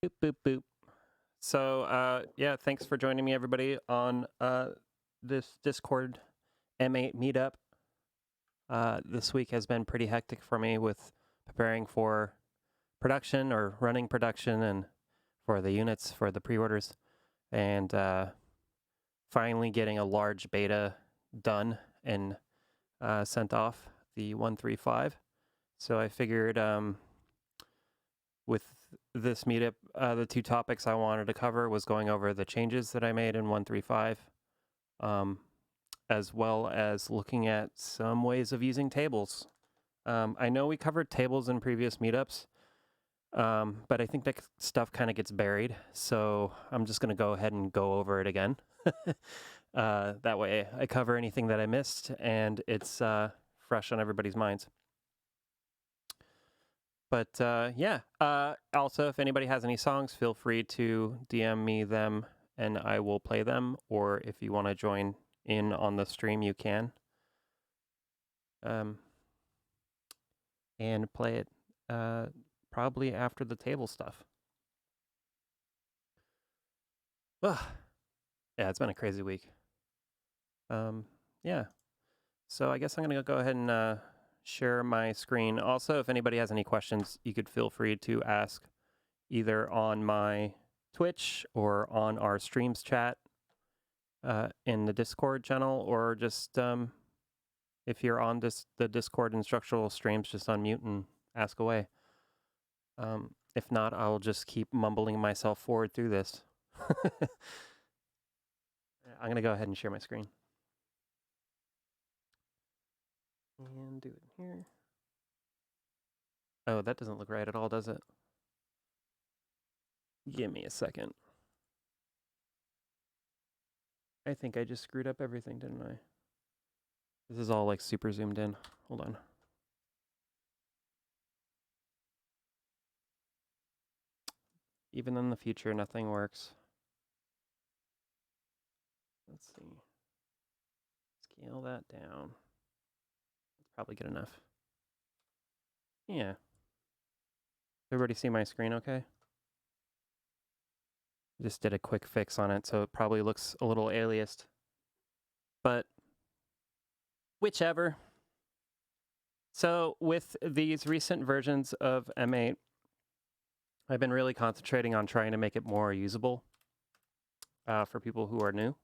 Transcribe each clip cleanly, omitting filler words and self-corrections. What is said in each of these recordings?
Boop, boop, boop. So, yeah, thanks for joining me, everybody, on this Discord M8 meetup. This week has been pretty hectic for me with preparing for production or running production and for the units for the pre-orders, and finally getting a large beta done and sent off, the 135. So I figured with this meetup, the two topics I wanted to cover was going over the changes that I made in 135, as well as looking at some ways of using tables. I know we covered tables in previous meetups, but I think that stuff kind of gets buried, so I'm just going to go ahead and go over it again. That way I cover anything that I missed, and it's fresh on everybody's minds. But yeah, also, if anybody has any songs, feel free to DM me them and I will play them. Or if you want to join in on the stream, you can. And play it probably after the table stuff. Ugh. Yeah, it's been a crazy week. Yeah. So I guess I'm going to go ahead and share my screen. Also, if anybody has any questions, you could feel free to ask either on my Twitch or on our streams chat in the Discord channel, or just if you're on the Discord instructional streams, just unmute and ask away. If not, I'll just keep mumbling myself forward through this. I'm going to go ahead and share my screen. And do it here. Oh, that doesn't look right at all, does it? Give me a second. I think I just screwed up everything, didn't I? This is all like super zoomed in. Hold on. Even in the future, nothing works. Let's see. Scale that down. That's probably good enough. Yeah. Everybody see my screen okay? Just did a quick fix on it, so it probably looks a little aliased. But whichever. So with these recent versions of M8, I've been really concentrating on trying to make it more usable for people who are new.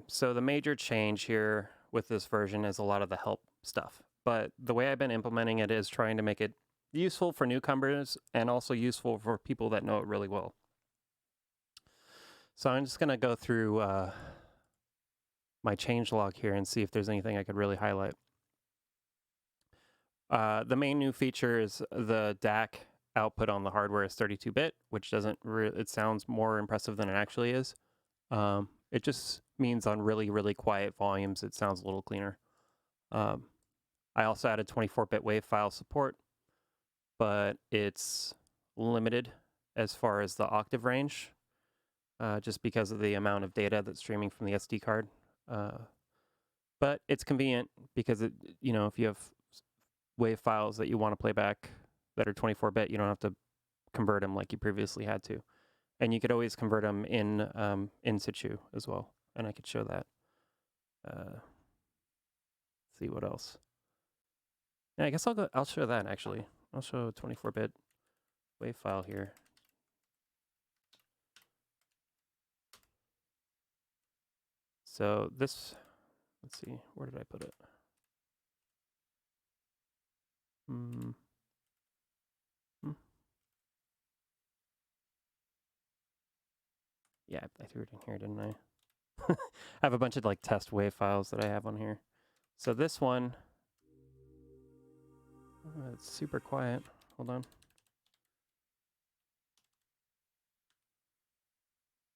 So the major change here with this version is a lot of the help stuff. But the way I've been implementing it is trying to make it useful for newcomers and also useful for people that know it really well. So I'm just going to go through my changelog here and see if there's anything I could really highlight. The main new feature is the DAC output on the hardware is 32-bit, which doesn't it sounds more impressive than it actually is. It just means on really, really quiet volumes, it sounds a little cleaner. I also added 24-bit WAV file support, but it's limited as far as the octave range, just because of the amount of data that's streaming from the SD card. But it's convenient because if you have WAV files that you want to play back that are 24-bit, you don't have to convert them like you previously had to. And you could always convert them in situ as well. And I could show that. See what else. Yeah, I guess I'll show that actually. I'll show a 24-bit WAV file here. So this, let's see, where did I put it? Yeah, I threw it in here, didn't I? I have a bunch of like test WAV files that I have on here. So this one, it's super quiet. Hold on.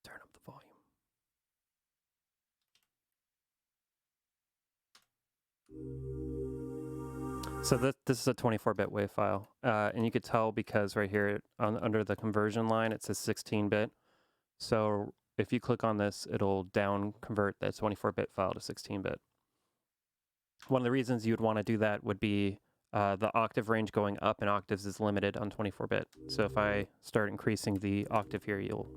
Turn up the volume. So this is a 24-bit WAV file, and you could tell because right here under the conversion line it says 16-bit. So if you click on this, it'll down convert that 24-bit file to 16-bit. One of the reasons you'd want to do that would be the octave range going up in octaves is limited on 24-bit. So if I start increasing the octave here, you'll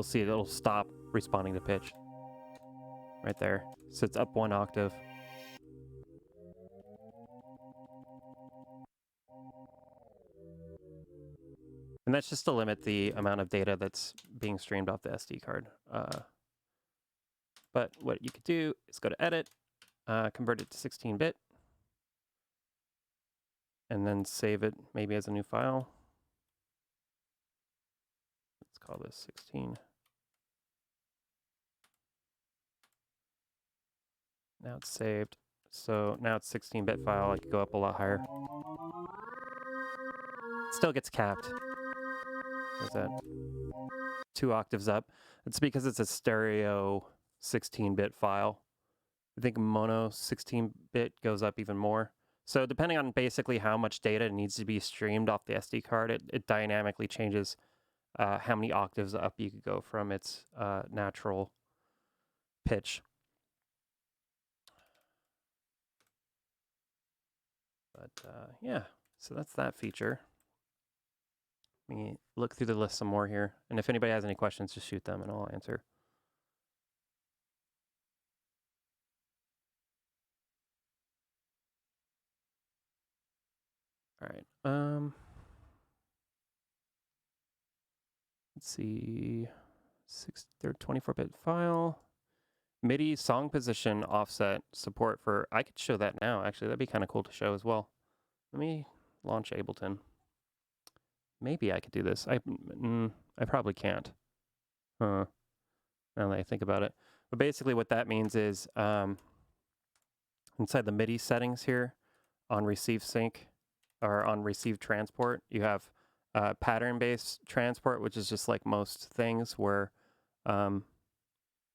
see it'll stop responding to pitch right there. So it's up 1 octave. And that's just to limit the amount of data that's being streamed off the SD card. But what you could do is go to Edit, convert it to 16-bit, and then save it maybe as a new file. Let's call this 16. Now it's saved. So now it's 16-bit file. I could go up a lot higher. It still gets capped. What's that? 2 octaves up. It's because it's a stereo 16-bit file. I think mono 16-bit goes up even more. So depending on basically how much data needs to be streamed off the SD card, it dynamically changes how many octaves up you could go from its natural pitch. But yeah, so that's that feature. Let me look through the list some more here. And if anybody has any questions, just shoot them and I'll answer. All right. Let's see. 24-bit file. MIDI song position offset support for. I could show that now. Actually, that'd be kind of cool to show as well. Let me launch Ableton. Maybe I could do this. I probably can't. Now that I think about it. But basically what that means is inside the MIDI settings here on receive sync or on receive transport, you have pattern-based transport, which is just like most things where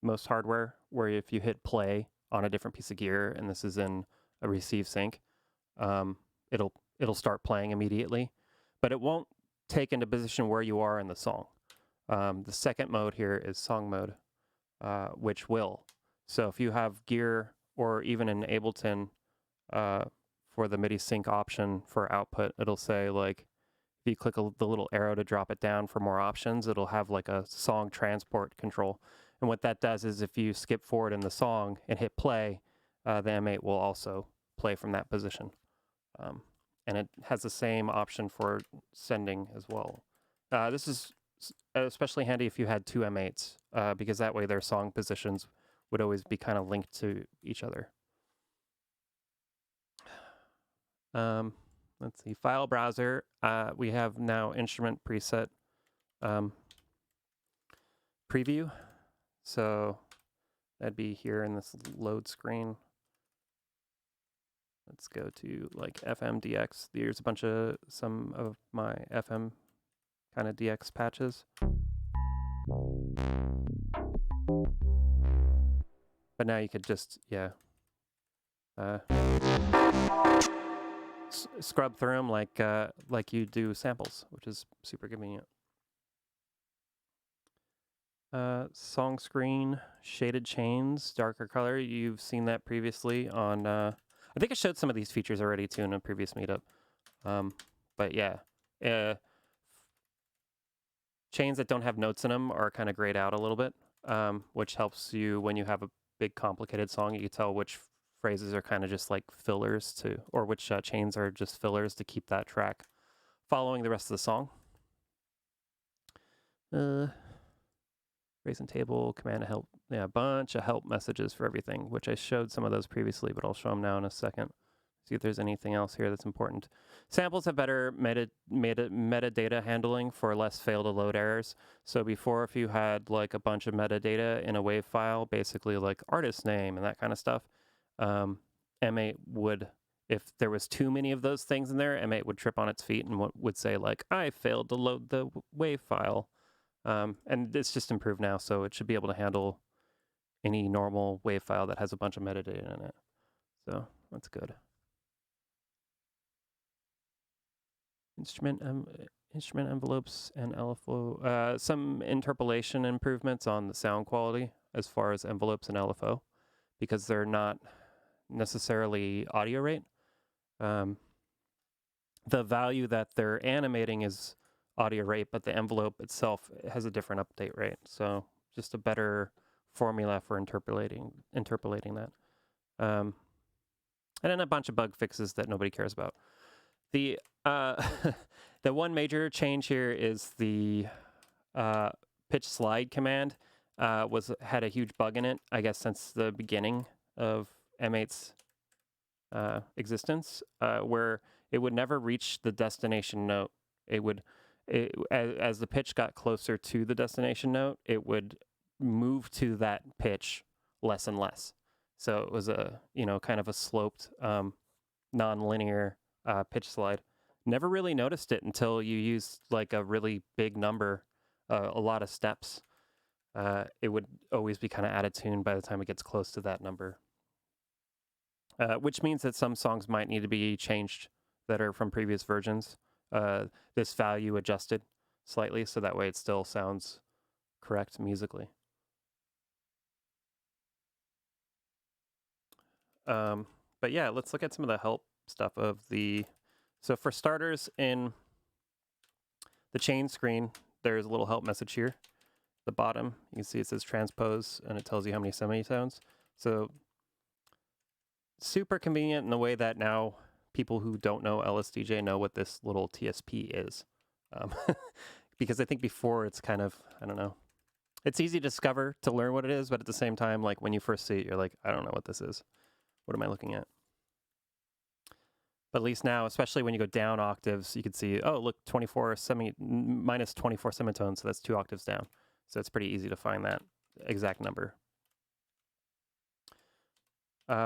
most hardware, where if you hit play on a different piece of gear and this is in a receive sync, it'll start playing immediately, but it won't take into position where you are in the song. The second mode here is song mode, which will. So if you have gear or even in Ableton for the MIDI sync option for output, it'll say like, if you click the little arrow to drop it down for more options, it'll have like a song transport control. And what that does is if you skip forward in the song and hit play, the M8 will also play from that position. And it has the same option for sending as well. This is especially handy if you had 2 M8s, because that way their song positions would always be kind of linked to each other. Let's see, file browser. We have now instrument preset preview. So that'd be here in this load screen. Let's go to like FM DX. There's a bunch of some of my FM kind of DX patches. But now you could just, yeah, scrub through them like you do samples, which is super convenient. Song screen, shaded chains, darker color. You've seen that previously on, I think I showed some of these features already too in a previous meetup. But yeah, chains that don't have notes in them are kind of grayed out a little bit, which helps you when you have a big complicated song. You can tell which phrases are kind of just like fillers to, or which chains are just fillers to keep that track following the rest of the song. Raise and table, command to help. Yeah, a bunch of help messages for everything, which I showed some of those previously, but I'll show them now in a second. See if there's anything else here that's important. Samples have better metadata handling for less fail to load errors. So before, if you had like a bunch of metadata in a WAV file, basically like artist name and that kind of stuff, M8 would, if there was too many of those things in there, M8 would trip on its feet and would say like, I failed to load the WAV file. And it's just improved now, so it should be able to handle any normal WAV file that has a bunch of metadata in it. So that's good. Instrument envelopes and LFO. Some interpolation improvements on the sound quality as far as envelopes and LFO, because they're not necessarily audio rate. the value that they're animating is audio rate, but the envelope itself has a different update rate. So just a better formula for interpolating that. And then a bunch of bug fixes that nobody cares about. The the one major change here is the pitch slide command had a huge bug in it, I guess, since the beginning of M8's existence, where it would never reach the destination note. As the pitch got closer to the destination note, it would move to that pitch less and less. So it was a, kind of a sloped, non-linear pitch slide. Never really noticed it until you used like a really big number, a lot of steps. It would always be kind of out of tune by the time it gets close to that number. Which means that some songs might need to be changed that are from previous versions. This value adjusted slightly so that way it still sounds correct musically. But yeah, let's look at some of the help stuff of the... So for starters, in the chain screen, there's a little help message here. The bottom, you can see it says transpose, and it tells you how many semitones. So super convenient in the way that now people who don't know LSDJ know what this little TSP is. Because I think before it's kind of, I don't know. It's easy to discover, to learn what it is, but at the same time, like when you first see it, you're like, I don't know what this is. What am I looking at? But at least now, especially when you go down octaves, you can see, oh, look, minus 24 semitones, so that's 2 octaves down. So it's pretty easy to find that exact number.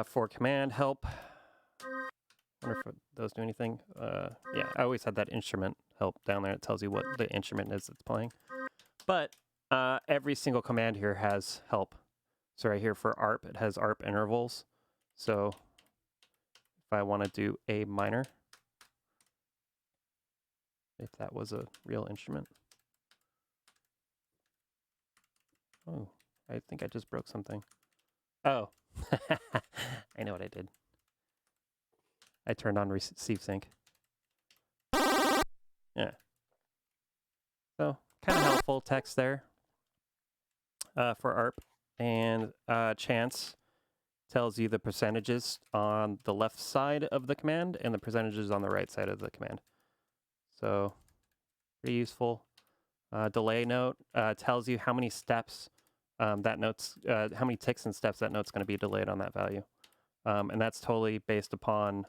For command help, I wonder if those do anything. Yeah, I always had that instrument help down there. It tells you what the instrument is that's playing. But every single command here has help. So right here for ARP, it has ARP intervals. So if I want to do A minor, if that was a real instrument. Oh, I think I just broke something. Oh, I know what I did. I turned on receive sync. Yeah. So kind of helpful text there for ARP. And chance tells you the percentages on the left side of the command and the percentages on the right side of the command. So pretty useful. Delay note tells you how many steps that note's, how many ticks and steps that note's going to be delayed on that value. And that's totally based upon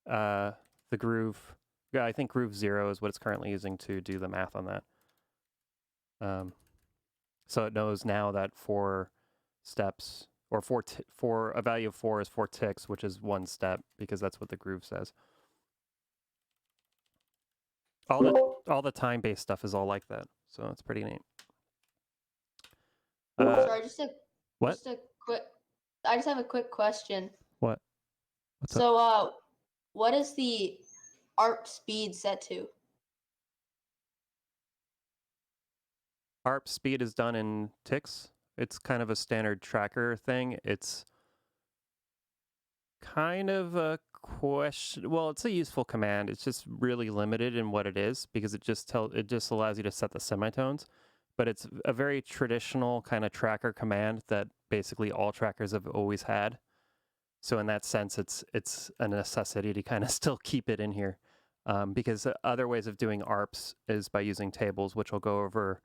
the groove. Yeah, I think groove 0 is what it's currently using to do the math on that. So it knows now that 4 steps, or for a value of 4 is 4 ticks, which is 1 step, because that's what the groove says. All the time-based stuff is all like that, so it's pretty neat. Sorry, what? Just a quick. I just have a quick question. What? What's up? What is the ARP speed set to? ARP speed is done in ticks. It's kind of a standard tracker thing. It's kind of a question. Well, it's a useful command. It's just really limited in what it is because it just allows you to set the semitones. But it's a very traditional kind of tracker command that basically all trackers have always had. So in that sense, it's a necessity to kind of still keep it in here, because other ways of doing ARPs is by using tables, which I'll go over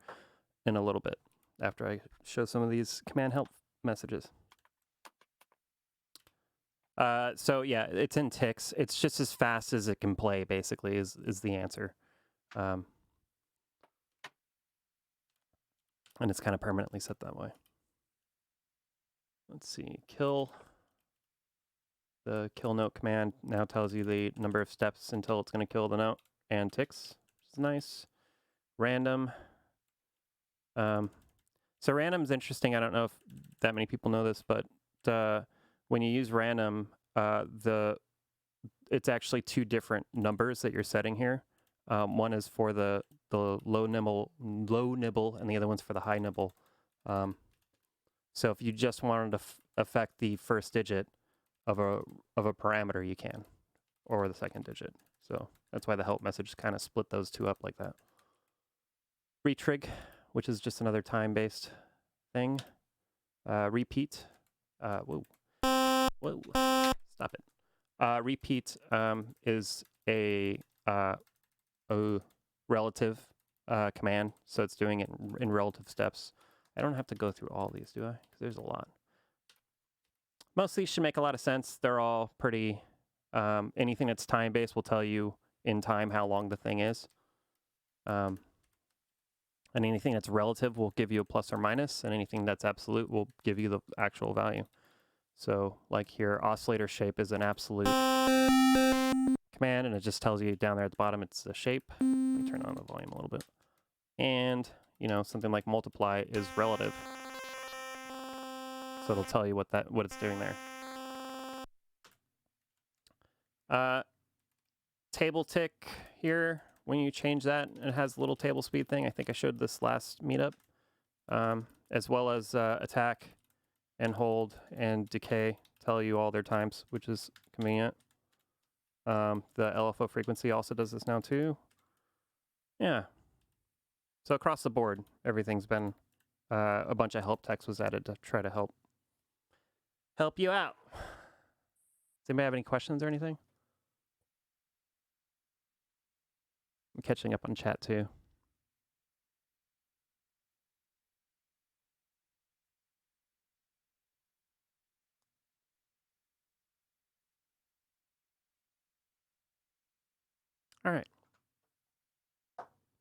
in a little bit after I show some of these command help messages. So yeah, it's in ticks. It's just as fast as it can play, basically, is the answer. And it's kind of permanently set that way. Let's see, kill. The kill note command now tells you the number of steps until it's going to kill the note, and ticks, which is nice. Random. So random is interesting. I don't know if that many people know this, but when you use random, it's actually 2 different numbers that you're setting here. One is for the low nibble, and the other one's for the high nibble. So if you just wanted to affect the first digit of a parameter, you can, or the second digit. So that's why the help message kind of split those two up like that. Retrig, which is just another time-based thing. Repeat. Whoa. Stop it. Repeat is a relative command, so it's doing it in relative steps. I don't have to go through all these, do I? Because there's a lot. Most of these should make a lot of sense. They're all pretty, anything that's time-based will tell you in time how long the thing is. And anything that's relative will give you a plus or minus, and anything that's absolute will give you the actual value. So like here, oscillator shape is an absolute command, and it just tells you down there at the bottom it's a shape. Let me turn on the volume a little bit. And, you know, something like multiply is relative. So it'll tell you what it's doing there. Table tick here, when you change that, it has a little table speed thing. I think I showed this last meetup. As well as attack and hold and decay tell you all their times, which is convenient. The LFO frequency also does this now too. Yeah. So across the board, everything's been, a bunch of help text was added to try to help you out. Does anybody have any questions or anything? I'm catching up on chat too. All right.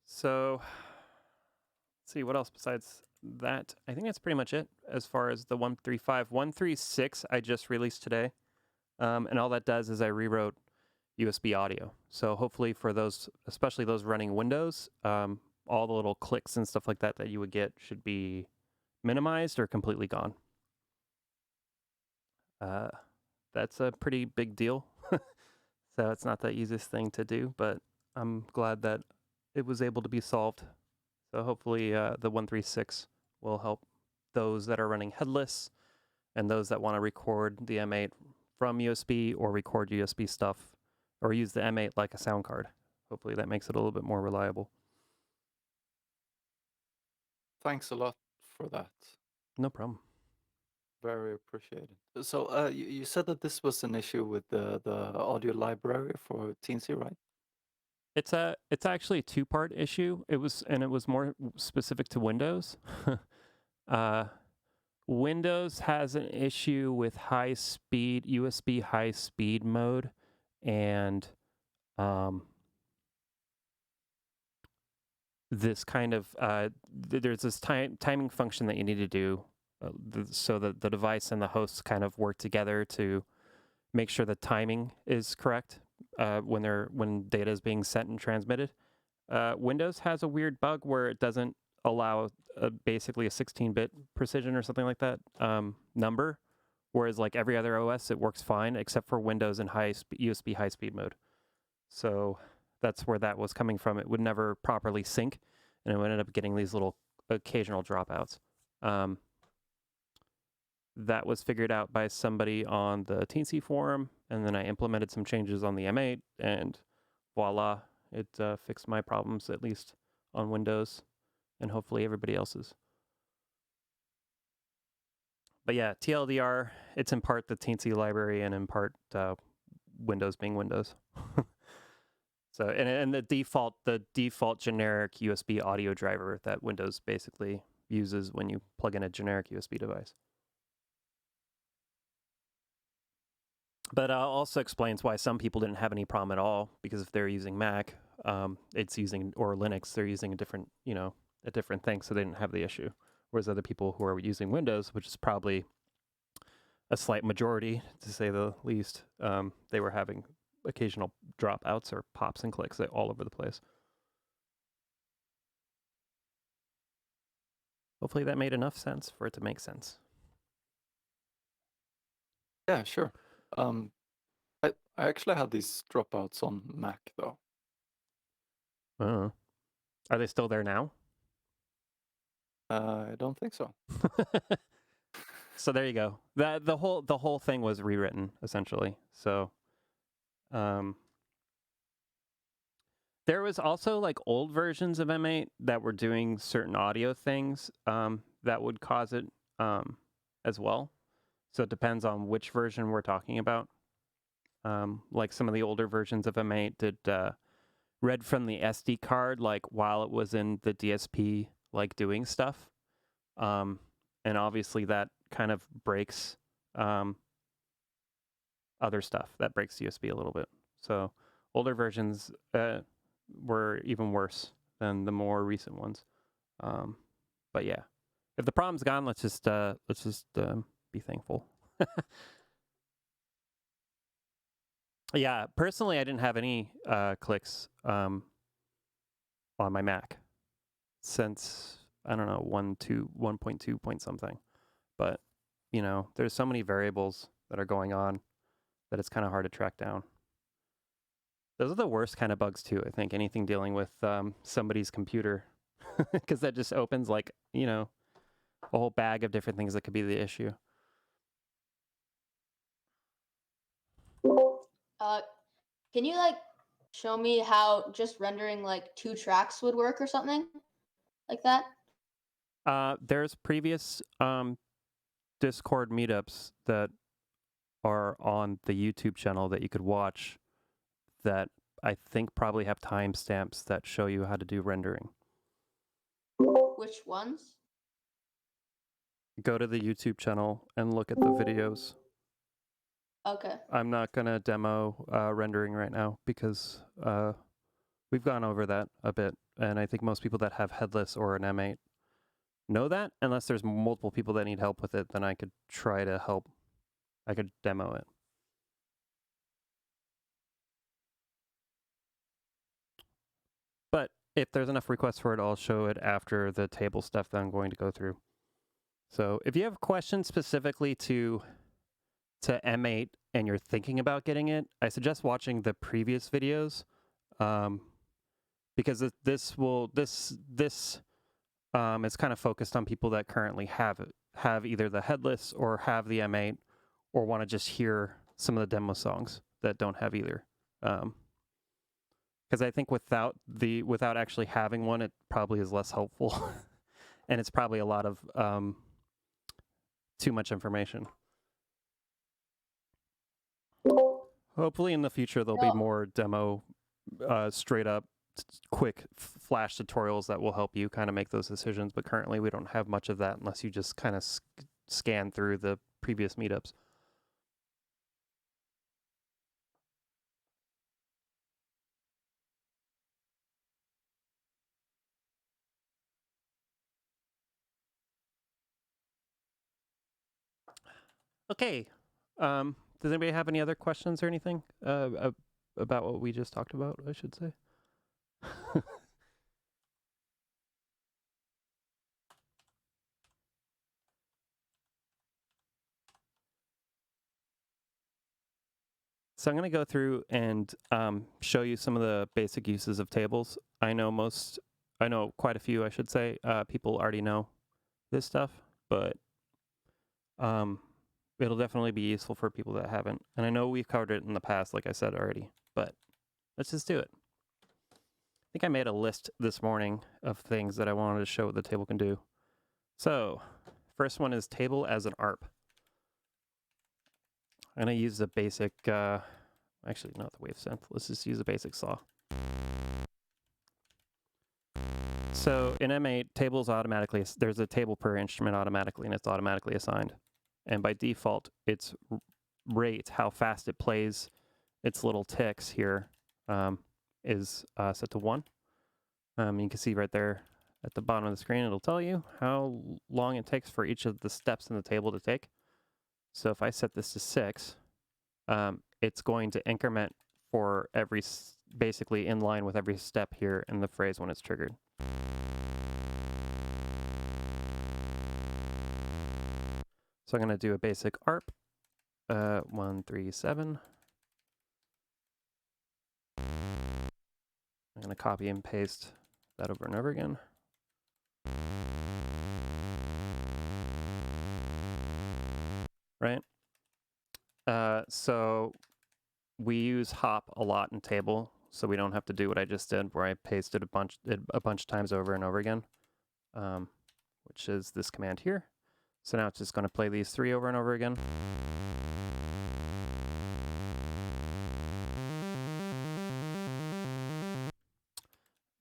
So let's see what else besides that. I think that's pretty much it as far as the 135. 136 I just released today. And all that does is I rewrote USB audio. So hopefully for those, especially those running Windows, all the little clicks and stuff like that that you would get should be minimized or completely gone. That's a pretty big deal. So it's not the easiest thing to do, but I'm glad that it was able to be solved. So hopefully the 136 will help those that are running headless and those that want to record the M8 from USB or record USB stuff or use the M8 like a sound card. Hopefully that makes it a little bit more reliable. Thanks a lot for that. No problem. Very appreciated. So you said that this was an issue with the audio library for Teensy, right? It's actually a two-part issue. It was more specific to Windows. Windows has an issue with high speed USB high speed mode, and this kind of there's this timing function that you need to do so that the device and the host kind of work together to make sure the timing is correct when data is being sent and transmitted. Windows has a weird bug where it doesn't allow basically a 16-bit precision or something like that number, whereas like every other OS it works fine except for Windows and USB high-speed mode. So that's where that was coming from. It would never properly sync, and it would end up getting these little occasional dropouts. That was figured out by somebody on the Teensy forum, and then I implemented some changes on the M8, and voila, it fixed my problems, at least on Windows, and hopefully everybody else's. But yeah, TLDR, it's in part the Teensy library and in part Windows being Windows. So, and the default generic USB audio driver that Windows basically uses when you plug in a generic USB device. But also explains why some people didn't have any problem at all, because if they're using Mac, it's using, or Linux, they're using a different thing, so they didn't have the issue. Whereas other people who are using Windows, which is probably a slight majority, to say the least, they were having occasional dropouts or pops and clicks all over the place. Hopefully that made enough sense for it to make sense. Yeah, sure. I actually had these dropouts on Mac though. Are they still there now? I don't think so. So there you go. The whole thing was rewritten essentially. So There was also like old versions of M8 that were doing certain audio things that would cause it as well. So it depends on which version we're talking about. Like some of the older versions of M8 did read from the SD card like while it was in the DSP, like doing stuff. And obviously that kind of breaks other stuff. That breaks USB a little bit. So older versions were even worse than the more recent ones. But yeah, if the problem's gone, let's just be thankful. Yeah, personally, I didn't have any clicks on my Mac since, I don't know, 1.2 point something. But, you know, there's so many variables that are going on that it's kind of hard to track down. Those are the worst kind of bugs too, I think, anything dealing with somebody's computer. Because that just opens like, you know, a whole bag of different things that could be the issue. Can you like show me how just rendering like 2 tracks would work or something like that? There's previous Discord meetups that are on the YouTube channel that you could watch that I think probably have timestamps that show you how to do rendering. Which ones? Go to the YouTube channel and look at the videos. Okay. I'm not going to demo rendering right now because we've gone over that a bit. And I think most people that have headless or an M8 know that. Unless there's multiple people that need help with it, then I could try to help. I could demo it. But if there's enough requests for it, I'll show it after the table stuff that I'm going to go through. So if you have questions specifically to M8 and you're thinking about getting it, I suggest watching the previous videos because this is kind of focused on people that currently have either the headless or have the M8 or want to just hear some of the demo songs that don't have either. Because I think without actually having one, it probably is less helpful, and it's probably a lot of too much information. Hopefully in the future there'll be more demo, straight up, quick flash tutorials that will help you kind of make those decisions. But currently we don't have much of that unless you just kind of scan through the previous meetups. Okay. Does anybody have any other questions or anything about what we just talked about, I should say? So I'm going to go through and show you some of the basic uses of tables. I know quite a few, I should say, people already know this stuff, but it'll definitely be useful for people that haven't. And I know we've covered it in the past, like I said already, but let's just do it. I think I made a list this morning of things that I wanted to show what the table can do. So first one is table as an ARP. I'm going to use the basic, actually not the wave synth, let's just use a basic saw. So in M8, tables automatically, there's a table per instrument automatically, and it's automatically assigned. And by default, its rate, how fast it plays its little ticks here, is set to 1. You can see right there at the bottom of the screen, it'll tell you how long it takes for each of the steps in the table to take. So if I set this to 6, it's going to increment for basically in line with every step here in the phrase when it's triggered. So I'm going to do a basic ARP, 137. I'm going to copy and paste that over and over again. Right? So we use hop a lot in table. so we don't have to do what I just did, where I pasted a bunch of times over and over again, which is this command here. So now it's just going to play these 3 over and over again.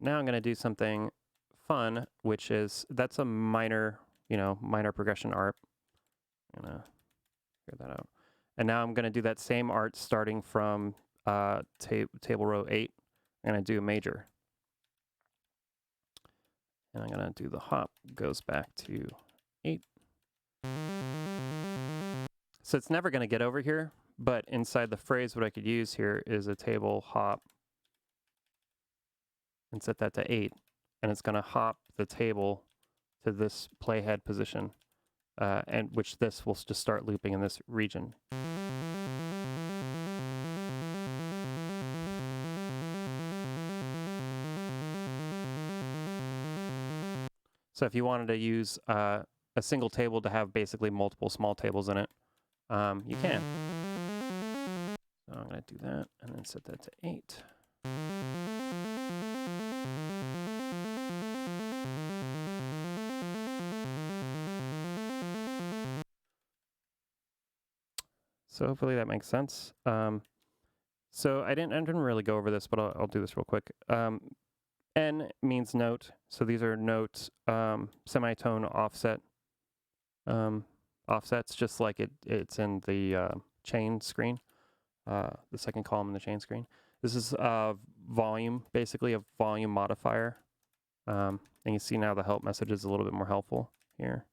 Now I'm going to do something fun, which is, that's a minor, minor progression art. I'm going to figure that out. And now I'm going to do that same art starting from table row 8. I'm going to do a major. And I'm going to do the hop, goes back to 8. So it's never going to get over here, but inside the phrase, what I could use here is a table hop and set that to 8. And it's going to hop the table to this playhead position, and which this will just start looping in this region. So if you wanted to use a single table to have basically multiple small tables in it, you can. So I'm going to do that and then set that to 8. So hopefully that makes sense. So I didn't really go over this, but I'll do this real quick. N means note. So these are note semitone offset offsets, just like it's in the chain screen, the second column in the chain screen. This is volume, basically a volume modifier. And you see now the help message is a little bit more helpful here.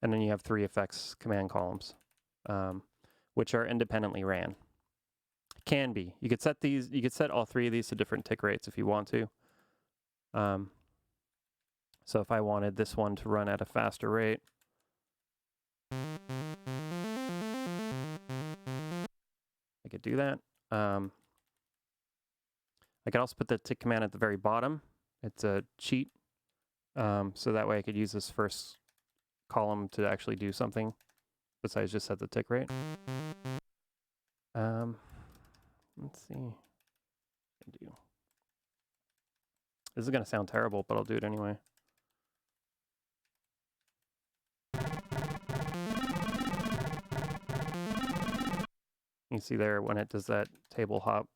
And then you have 3 effects command columns, which are independently ran. Can be. You could set these. You could set all 3 of these to different tick rates if you want to. So if I wanted this one to run at a faster rate, I could do that. I could also put the tick command at the very bottom. It's a cheat, so that way I could use this first column to actually do something besides just set the tick rate. Let's see. This is going to sound terrible, but I'll do it anyway. You see there, when it does that table hop,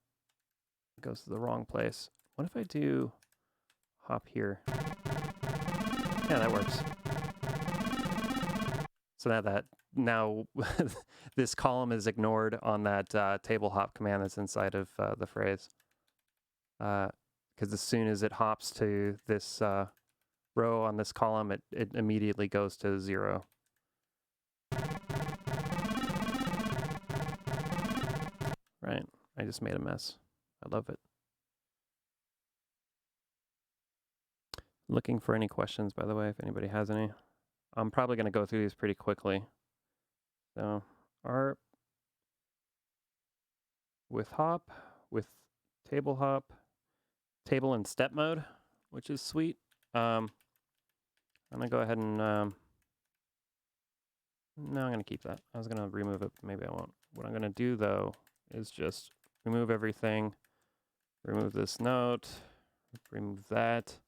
it goes to the wrong place. What if I do hop here? Yeah, that works. So now this column is ignored on that table hop command that's inside of the phrase. Because as soon as it hops to this row on this column, it immediately goes to 0. Right, I just made a mess. I love it. Looking for any questions, by the way, if anybody has any. I'm probably going to go through these pretty quickly. So, ARP with hop, with table hop, table and step mode, which is sweet. I'm going to go ahead and, no, I'm going to keep that. I was going to remove it, maybe I won't. What I'm going to do, though, is just remove everything, remove this note, remove that.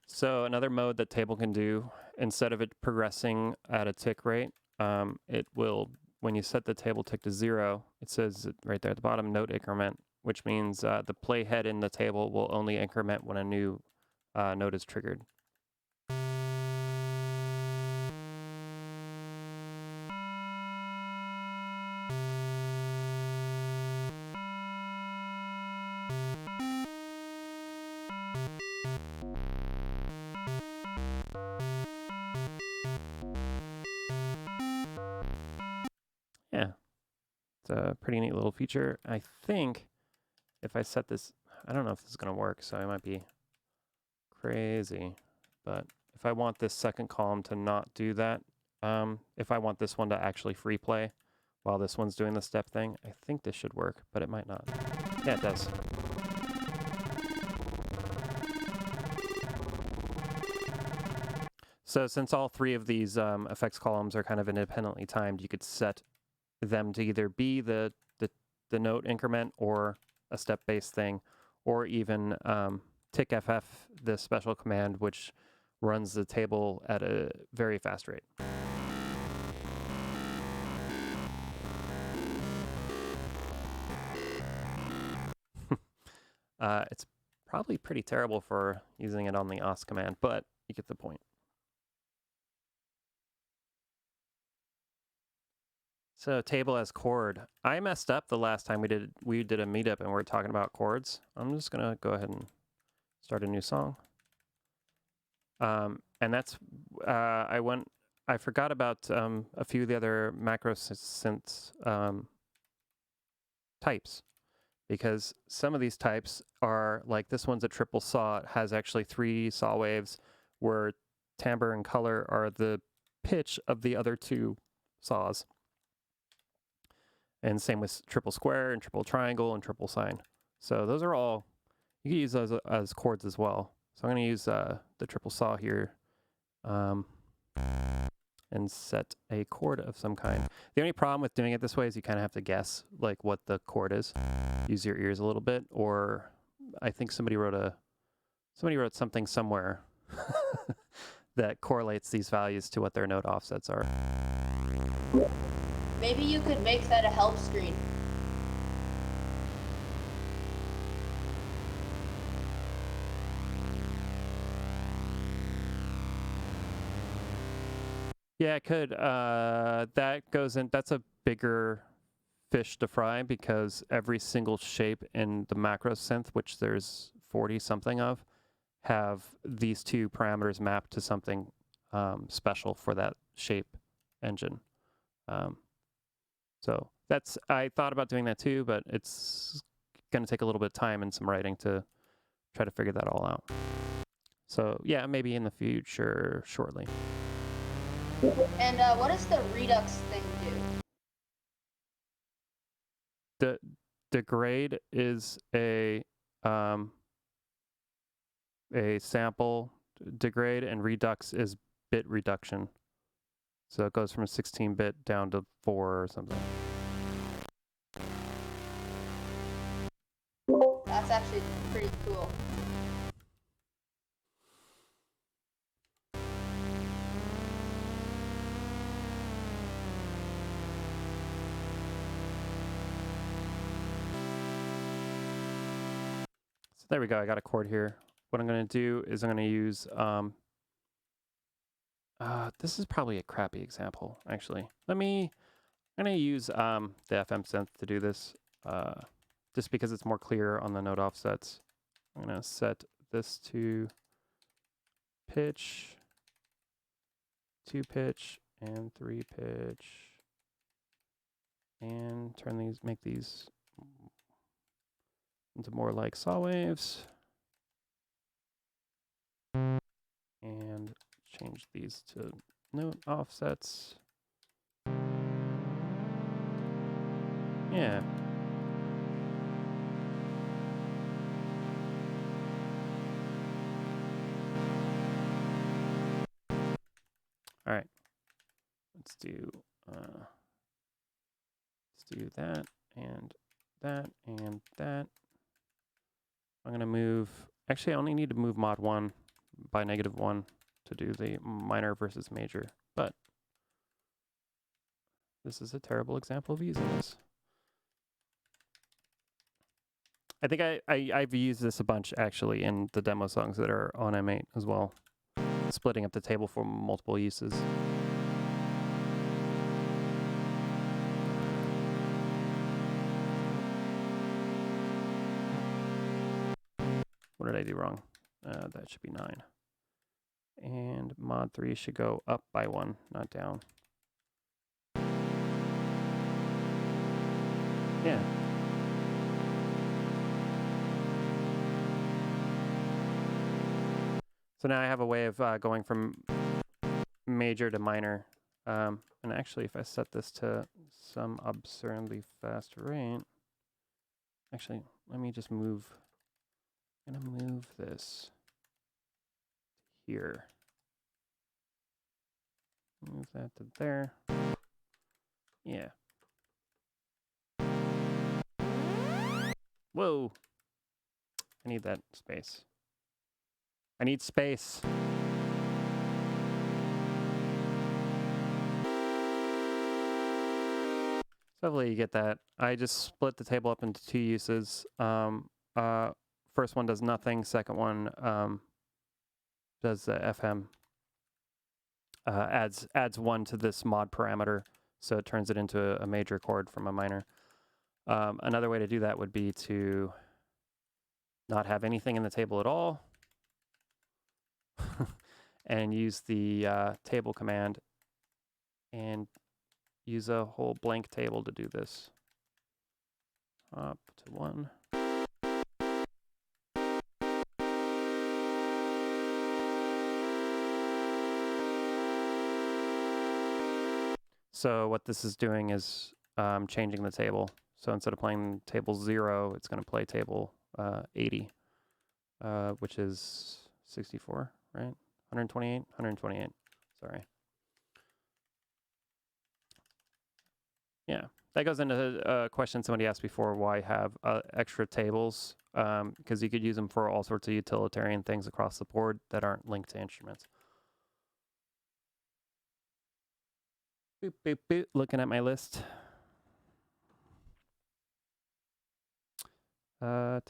So another mode that table can do, instead of it progressing at a tick rate, it will, when you set the table tick to 0, it says right there at the bottom, note increment, which means the playhead in the table will only increment when a new note is triggered. Yeah, it's a pretty neat little feature. I think if I set this, I don't know if this is going to work, so I might be crazy, but if I want this second column to not do that, if I want this one to actually free play, while this one's doing the step thing. I think this should work, but it might not. Yeah, it does. So since all three of these effects columns are kind of independently timed, you could set them to either be the note increment or a step-based thing, or even tick FF, the special command, which runs the table at a very fast rate. It's probably pretty terrible for using it on the os command, but you get the point. So table as chord. I messed up the last time we did a meetup and we were talking about chords. I'm just gonna go ahead and start a new song. And that's I forgot about a few of the other macro synth types, because some of these types are like this one's a triple saw. It has actually 3 saw waves where timbre and color are the pitch of the other 2 saws. And same with triple square and triple triangle and triple sine. So those are all, you can use those as chords as well. So I'm going to use the triple saw here and set a chord of some kind. The only problem with doing it this way is you kind of have to guess like what the chord is. Use your ears a little bit, or I think somebody wrote something somewhere that correlates these values to what their note offsets are. Maybe you could make that a help screen. Yeah, it could. That goes in. That's a bigger fish to fry, because every single shape in the macro synth, which there's 40 something of, have these 2 parameters mapped to something special for that shape engine. So that's, I thought about doing that too, but it's going to take a little bit of time and some writing to try to figure that all out. So yeah, maybe in the future, shortly. And what does the Redux thing do? Degrade is a sample degrade, and Redux is bit reduction. So it goes from a 16-bit down to 4 or something. That's actually pretty cool. So there we go. I got a chord here. What I'm going to do is I'm going to use this is probably a crappy example, actually. I'm going to use the FM synth to do this, just because it's more clear on the note offsets. I'm going to set this to pitch, 2 pitch, and 3 pitch, and make these into more like saw waves, and change these to note offsets. Yeah. All right. Let's do that and that and that. I'm gonna move. Actually, I only need to move mod 1 by -1 to do the minor versus major, but this is a terrible example of using this. I think I've used this a bunch actually in the demo songs that are on M8 as well, splitting up the table for multiple uses. What did I do wrong? That should be 9. And mod 3 should go up by 1, not down. Yeah. So now I have a way of going from major to minor And actually, if I set this to some absurdly fast rate, actually, let me just move. I'm gonna move this here. Move that to there. Yeah. Whoa. I need that space. I need space. So hopefully you get that. I just split the table up into two uses. First one does nothing. Second one does the FM. Adds one to this mod parameter, so it turns it into a major chord from a minor. Another way to do that would be to not have anything in the table at all, and use the table command and use a whole blank table to do this. Up to 1. So what this is doing is changing the table. So instead of playing table 0, it's going to play table 80, which is 64, right? 128? 128, sorry. Yeah, that goes into a question somebody asked before, why have extra tables? Because you could use them for all sorts of utilitarian things across the board that aren't linked to instruments. Boop, boop, boop. Looking at my list.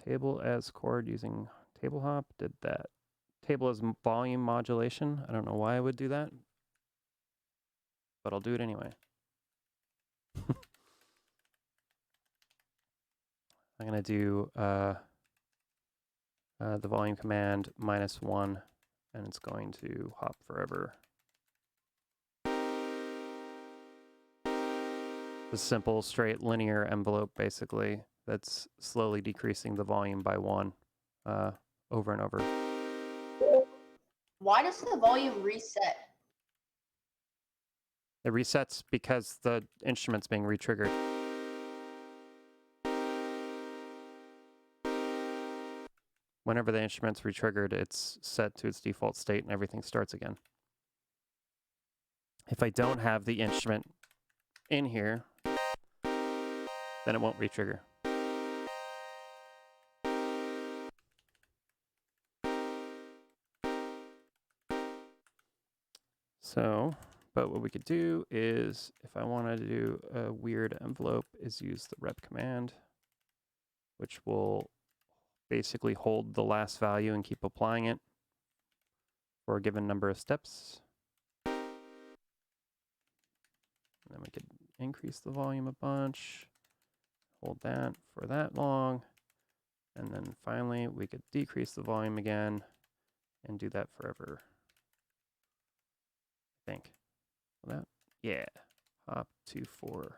Table as chord using table hop, did that. Table as volume modulation. I don't know why I would do that, but I'll do it anyway. I'm going to do the volume command -1, and it's going to hop forever. A simple, straight, linear envelope, basically, that's slowly decreasing the volume by 1 over and over. Why does the volume reset? It resets because the instrument's being retriggered. Whenever the instrument's retriggered, it's set to its default state and everything starts again. If I don't have the instrument in here, then it won't retrigger. So, but what we could do is, if I want to do a weird envelope, is use the rep command, which will basically hold the last value and keep applying it for a given number of steps. And then we could increase the volume a bunch, hold that for that long, and then finally we could decrease the volume again and do that forever. I think. Well, that, yeah, hop to 4.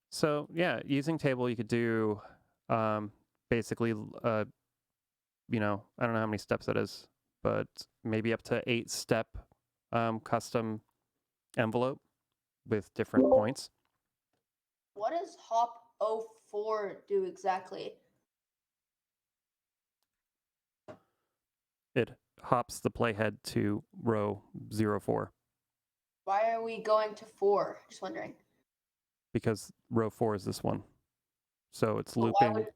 So yeah, using table, you could do basically, you know, I don't know how many steps that is, but maybe up to 8-step custom envelope with different points. What does hop 04 do exactly? It hops the playhead to row 04 Why are we going to 4? Just wondering. because row 4 is this one. So it's But why looping. would...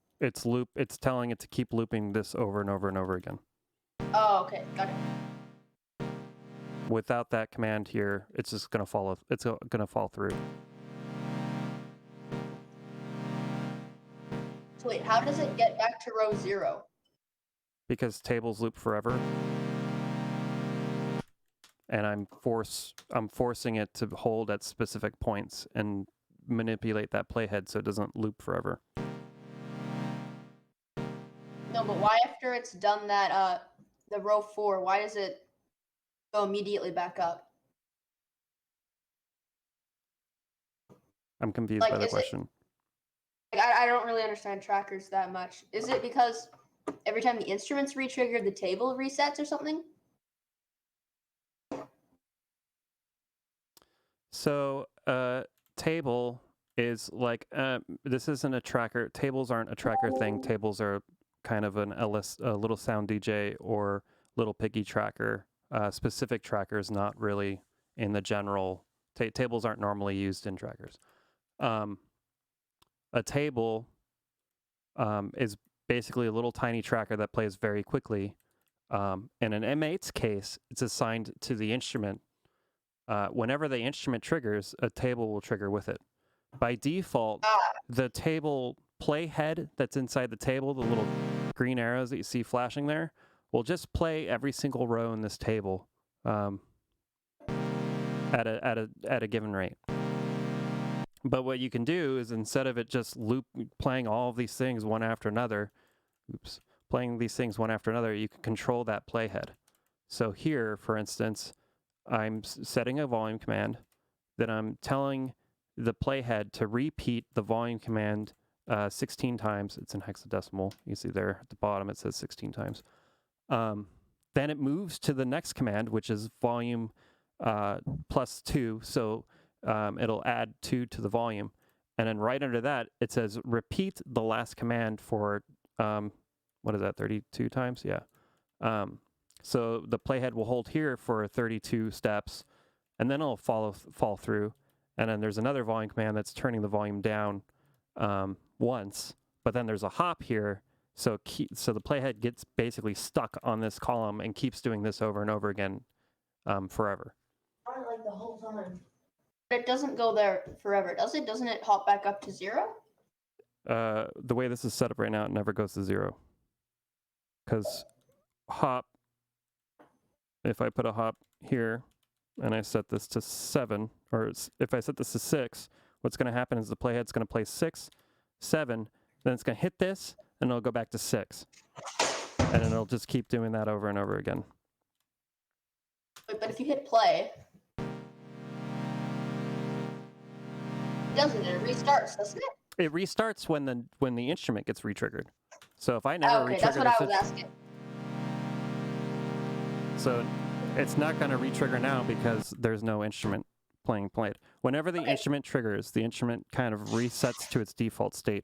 It's telling it to keep looping this over and over and over again. Oh, okay, got it. Without that command here, it's just gonna follow. It's gonna fall through. So wait, how does it get back to row 0? Because tables loop forever, and I'm forcing it to hold at specific points and manipulate that playhead so it doesn't loop forever. No, but why after it's done that, the row 4, why does it go immediately back up? I'm confused Like, by the is question. I don't really understand trackers that much. Is it because every time the instrument's re-triggered, the table resets or something? So table is like, this isn't a tracker. Tables aren't a tracker thing. Tables are kind of a little sound DJ or little piggy tracker. Specific trackers, not really in the general. Tables aren't normally used in trackers. A table is basically a little tiny tracker that plays very quickly. In an M8's case, it's assigned to the instrument. Whenever the instrument triggers, a table will trigger with it. By default, the table playhead that's inside the table, the little green arrows that you see flashing there, will just play every single row in this table at a given rate. But what you can do is, instead of it just playing all of these things one after another, you can control that playhead. So here, for instance, I'm setting a volume command, then I'm telling the playhead to repeat the volume command 16 times. It's in hexadecimal. You see there at the bottom it says 16 times. Then it moves to the next command, which is volume +2. So it'll add 2 to the volume. And then right under that, it says repeat the last command for, what is that, 32 times? Yeah. So the playhead will hold here for 32 steps, and then it'll fall through. And then there's another volume command that's turning the volume down once, but then there's a hop here. So the playhead gets basically stuck on this column and keeps doing this over and over again forever. Like the whole time. But it doesn't go there forever, does it? Doesn't it hop back up to 0? The way this is set up right now, it never goes to 0. Because hop, if I put a hop here and I set this to 7, or if I set this to 6, what's going to happen is the playhead's going to play 6, 7, then it's going to hit this, and it'll go back to 6. And then it'll just keep doing that over and over again. Wait, but if you hit play, doesn't it? It restarts, doesn't it? It restarts when the instrument gets re-triggered. So if I never okay, that's what I was asking. So it's not going to re-trigger now because there's no instrument played. Whenever the instrument triggers, the instrument kind of resets to its default state.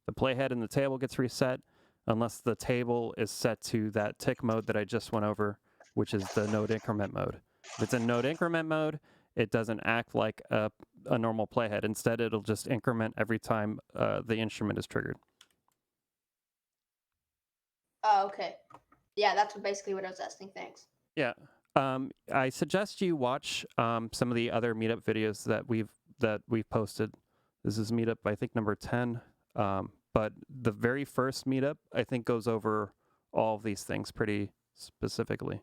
The playhead and the table gets reset unless the table is set to that tick mode that I just went over, which is the node increment mode. If it's in node increment mode, it doesn't act like a normal playhead. Instead, it'll just increment every time the instrument is triggered. Oh, okay. Yeah, that's basically what I was asking. Thanks. Yeah. I suggest you watch some of the other meetup videos that we've posted. This is meetup, I think, number 10. But the very first meetup, I think, goes over all of these things pretty specifically.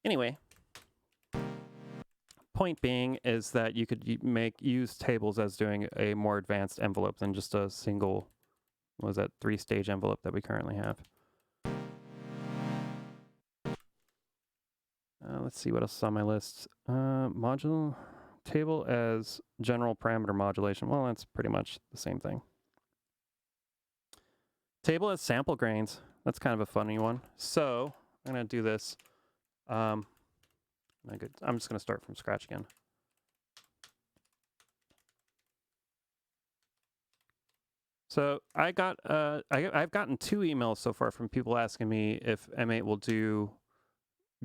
Anyway, point being is that you could use tables as doing a more advanced envelope than just a single, what was that, 3-stage envelope that we currently have. Let's see what else is on my list. Module table as general parameter modulation. Well, that's pretty much the same thing. Table as sample grains. That's kind of a funny one. So I'm going to do this. I'm just going to start from scratch again. So I've gotten 2 emails so far from people asking me if M8 will do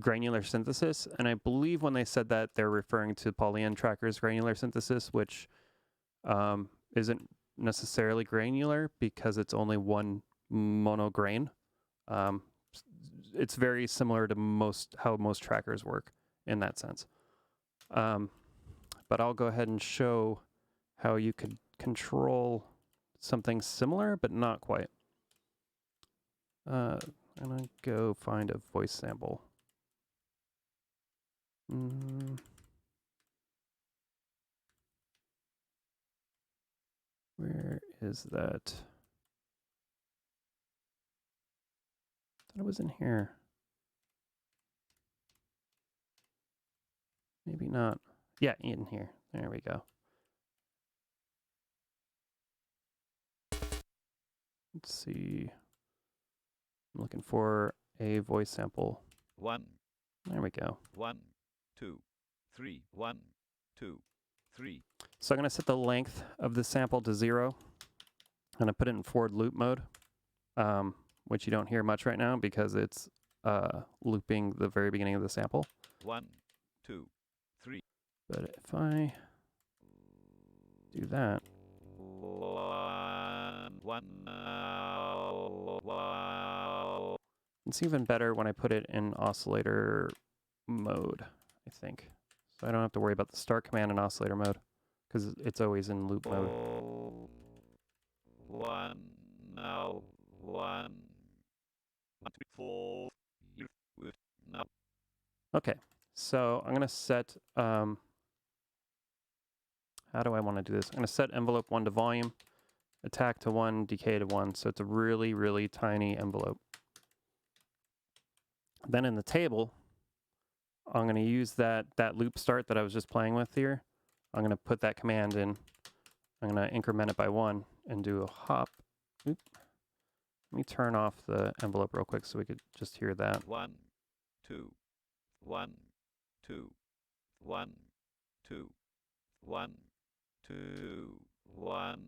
granular synthesis, and I believe when they said that, they're referring to polyN tracker's granular synthesis, which isn't necessarily granular because it's only one mono grain. It's very similar to how most trackers work in that sense. But I'll go ahead and show how you could control something similar, but not quite. I'm gonna go find a voice sample. Where is that? I thought it was in here. not? Yeah, in here. There we go. Let's see. I'm looking for a voice sample. 1, There we go. 1, 2, 3, 1, 2, 3. So I'm going to set the length of the sample to 0. I'm going to put it in forward loop mode, which you don't hear much right now because it's looping the very beginning of the sample. 1, 2, 3. But if I do that, 1, 1, it's even better when I put it in oscillator mode, I think. So I don't have to worry about the start command in oscillator mode because it's always in loop mode. 1, now, 1, 1, 2, 4. Now. Okay, so I'm going to set, how do I want to do this? I'm going to set envelope 1 to volume, attack to 1, decay to 1. So it's a really, really tiny envelope. Then in the table, I'm going to use that loop start that I was just playing with here. I'm going to put that command in. I'm going to increment it by 1 and do a hop. Oop. Let me turn off the envelope real quick so we could just hear that. 1, 2, 1, 2, 1, 2, 1, 2, 1,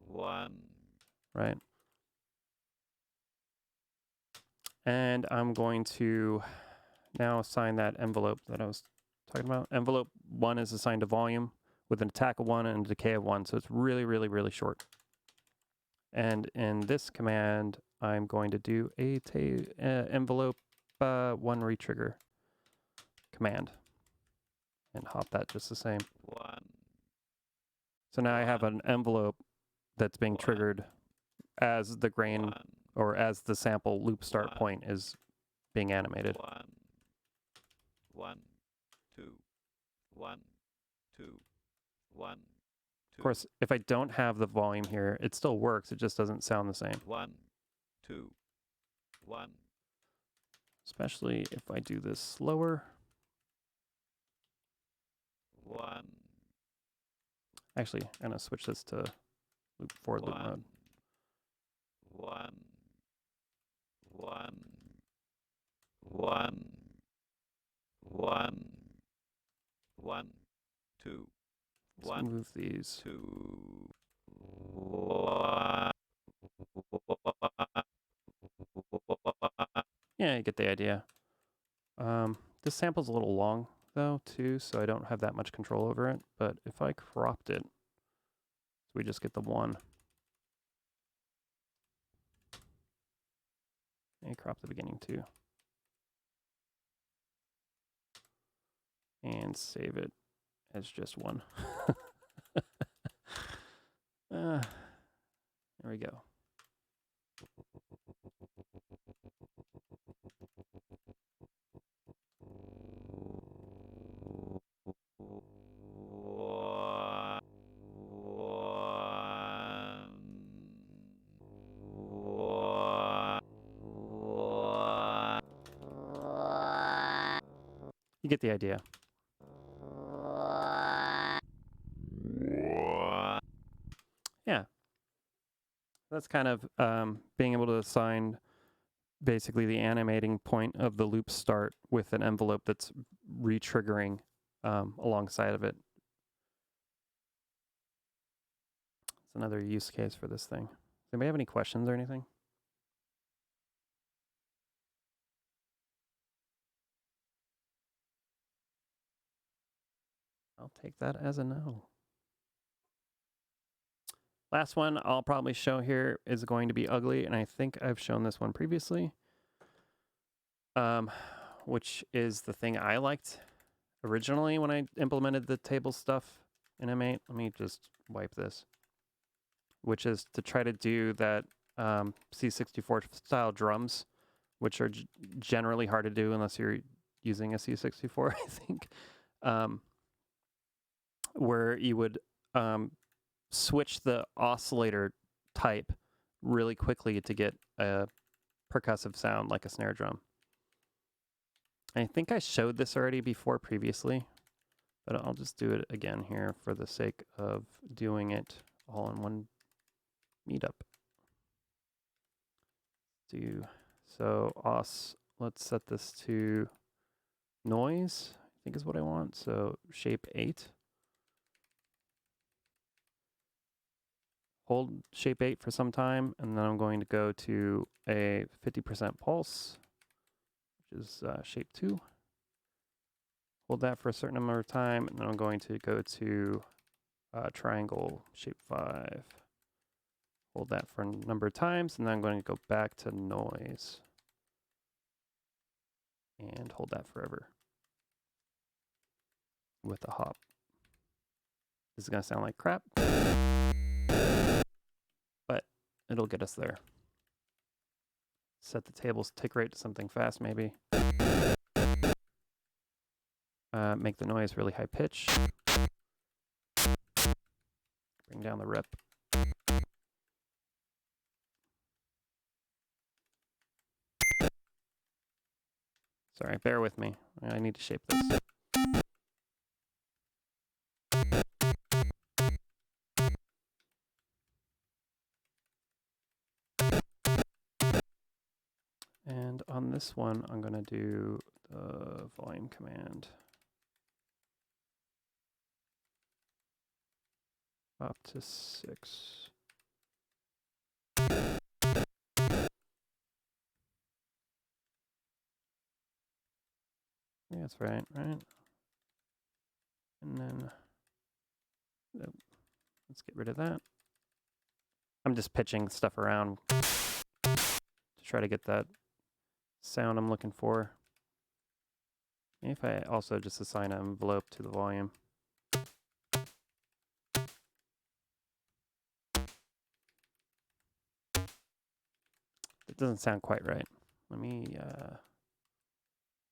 1. Right. And I'm going to now assign that envelope that I was talking about. Envelope 1 is assigned to volume with an attack of 1 and a decay of 1. So it's really, really, really short. And in this command, I'm going to do a envelope 1 retrigger command and hop that just the same. 1. So now I have an envelope that's being triggered as the grain or as the sample loop start point is being animated. 1, 1, 2, 1, 2, 1. Of course, if I don't have the volume here, it still works. It just doesn't sound the same. 1, 2, 1. Especially if I do this slower. 1. Actually, I'm going to switch this to forward loop mode. 1, 1, 1, 1, 1, 2, Let's 1, move these. 2, 1. Yeah, you get the idea. This sample's a little long, though, too, so I don't have that much control over it. But if I cropped it, we just get the 1. And crop the beginning, too. And save it as just 1. There we go. You get the idea. Yeah. That's kind of being able to assign basically the animating point of the loop start with an envelope that's re-triggering alongside of it. It's another use case for this thing. Does anybody have any questions or anything? I'll take that as a no. Last one I'll probably show here is going to be ugly, and I think I've shown this one previously, which is the thing I liked originally when I implemented the table stuff in M8. Let me just wipe this, which is to try to do that C64 style drums, which are generally hard to do unless you're using a C64, I think, where you would switch the oscillator type really quickly to get a percussive sound like a snare drum. I think I showed this already before previously, but I'll just do it again here for the sake of doing it all in one meetup. So let's set this to noise, I think is what I want. So shape 8. Hold shape 8 for some time, and then I'm going to go to a 50% pulse, which is shape 2. Hold that for a certain amount of time, and then I'm going to go to triangle shape 5. Hold that for a number of times, and then I'm going to go back to noise and hold that forever with a hop. This is going to sound like crap, but it'll get us there. Set the table's tick rate to something fast, maybe. Make the noise really high pitch. Bring down the rep. Sorry, bear with me. I need to shape this. And on this one, I'm going to do the volume command up to 6. Yeah, that's right? And then let's get rid of that. I'm just pitching stuff around to try to get that sound I'm looking for. Maybe if I also just assign an envelope to the volume. It doesn't sound quite right. Let me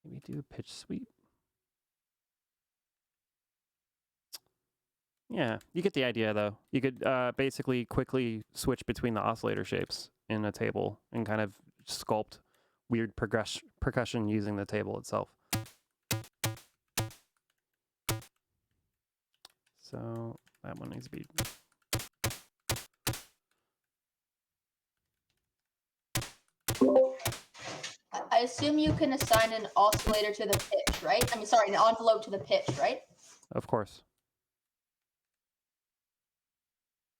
maybe do a pitch sweep. Yeah, you get the idea though. You could basically quickly switch between the oscillator shapes in a table and kind of sculpt weird percussion using the table itself. So that one needs to be... I assume you can assign an oscillator to the pitch, right? I mean, sorry, an envelope to the pitch, right? Of course.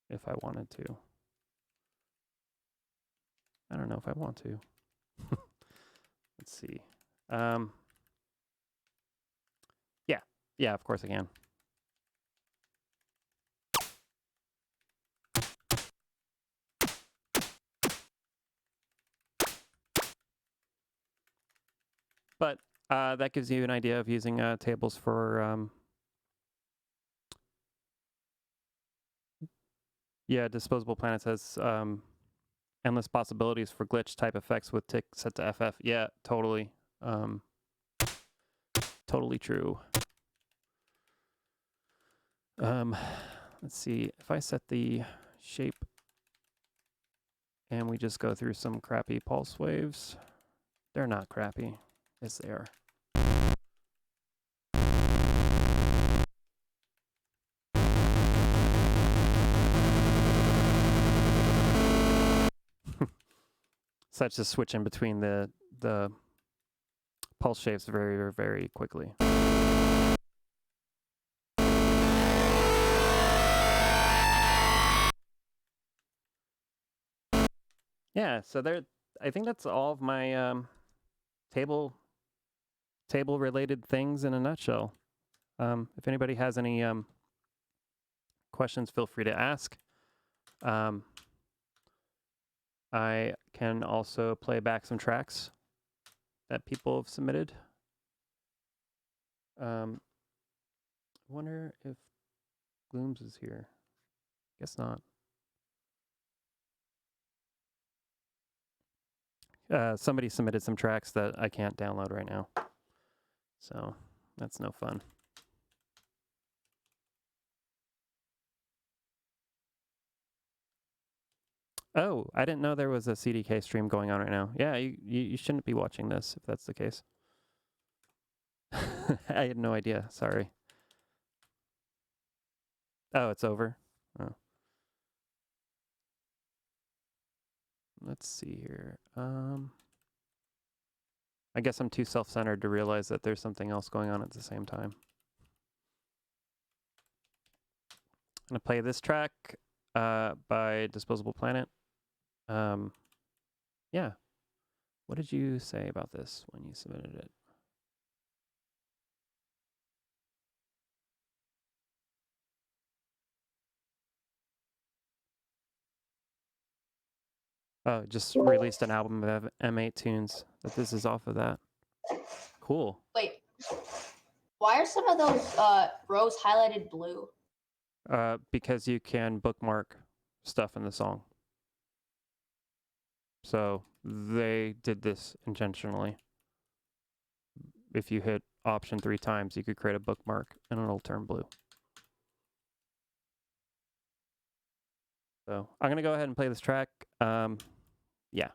If I wanted to. I don't know if I want to. Let's see. Yeah, of course I can. But that gives you an idea of using tables for Disposable Planets has endless possibilities for glitch type effects with tick set to FF. Yeah, totally. Totally true. Let's see, if I set the shape and we just go through some crappy pulse waves. They're not crappy. Yes, they are. Such as switching between the pulse shapes very, very quickly. Yeah, so I think that's all of my table related things in a nutshell. If anybody has any questions, feel free to ask. I can also play back some tracks that people have submitted. I wonder if Glooms is here. Guess not. Somebody submitted some tracks that I can't download right now. So that's no fun. Oh, I didn't know there was a CDK stream going on right now. Yeah, you shouldn't be watching this if that's the case. I had no idea. Sorry. Oh, it's over. Oh. Let's see here. I guess I'm too self-centered to realize that there's something else going on at the same time. I'm gonna play this track by Disposable Planet. Yeah. What did you say about this when you submitted it? Oh, just released an album of M8 tunes. That this is off of that. Cool. Wait, why are some of those rows highlighted blue? Because you can bookmark stuff in the song. So they did this intentionally. If you hit option 3 times, you could create a bookmark and it'll turn blue. So I'm gonna go ahead and play this track. Yeah.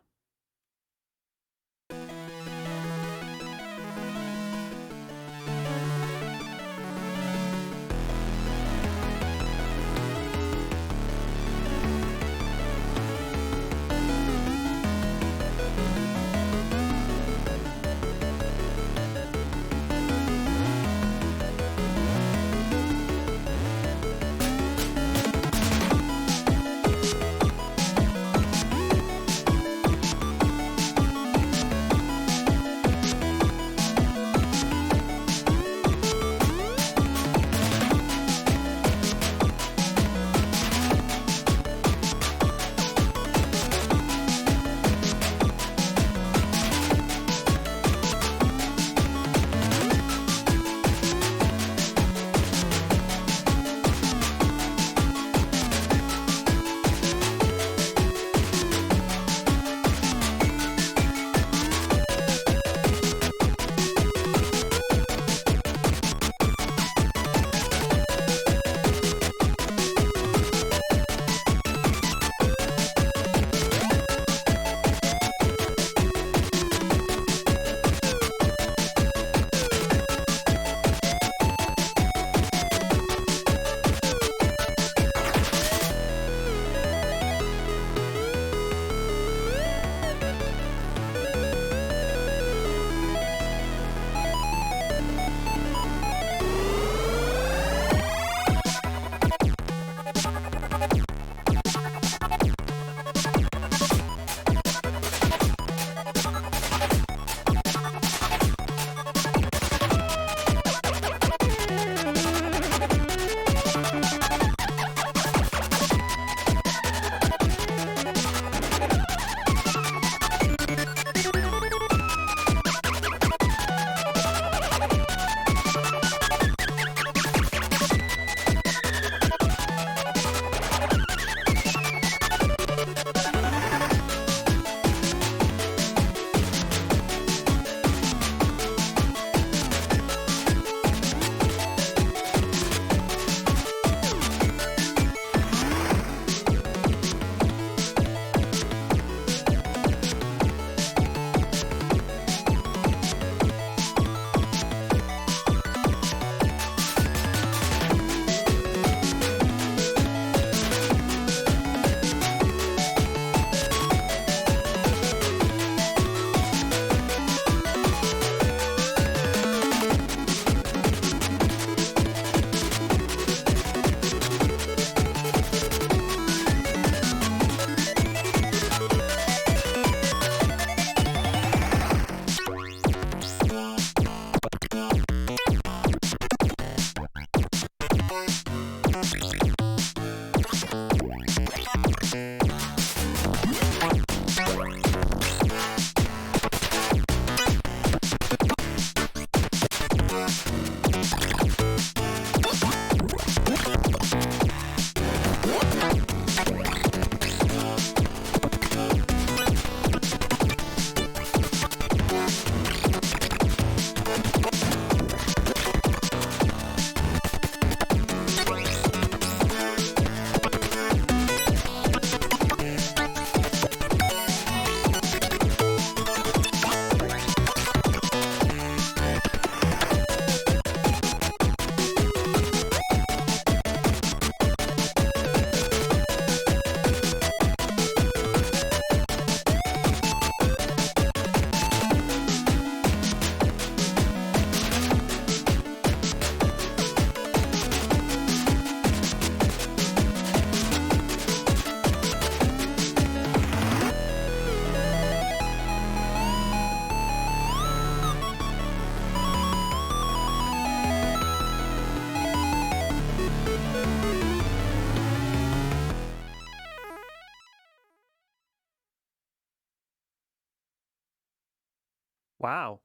Wow.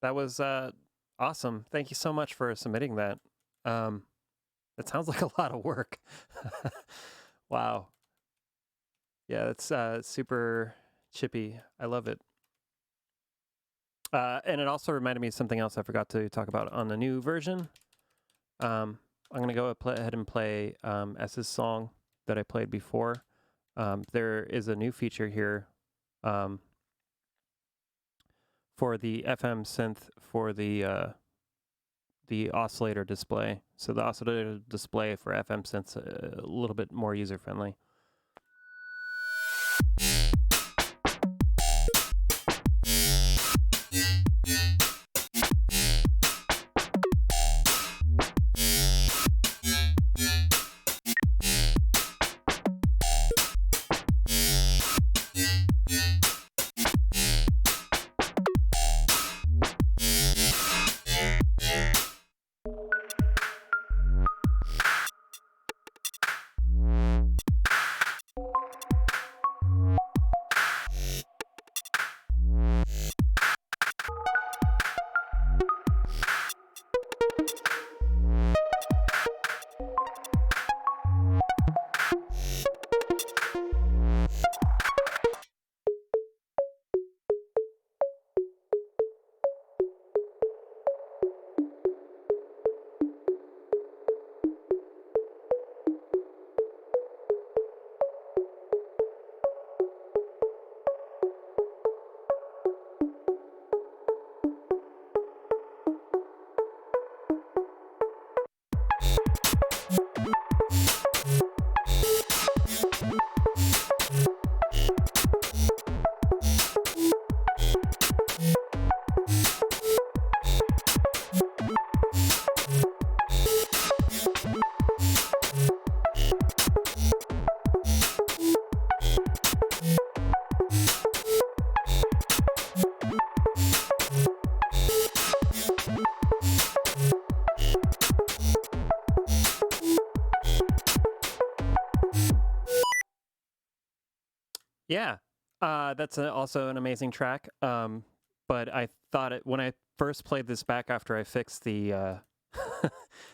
That was awesome. Thank you so much for submitting that. It sounds like a lot of work. Wow. Yeah, it's super chippy. I love it. And it also reminded me of something else I forgot to talk about on the new version. I'm going to go ahead and play S's song that I played before. There is a new feature here for the FM synth for the oscillator display. So the oscillator display for FM synth's a little bit more user-friendly. Yeah, that's also an amazing track. But I thought when I first played this back after I fixed the,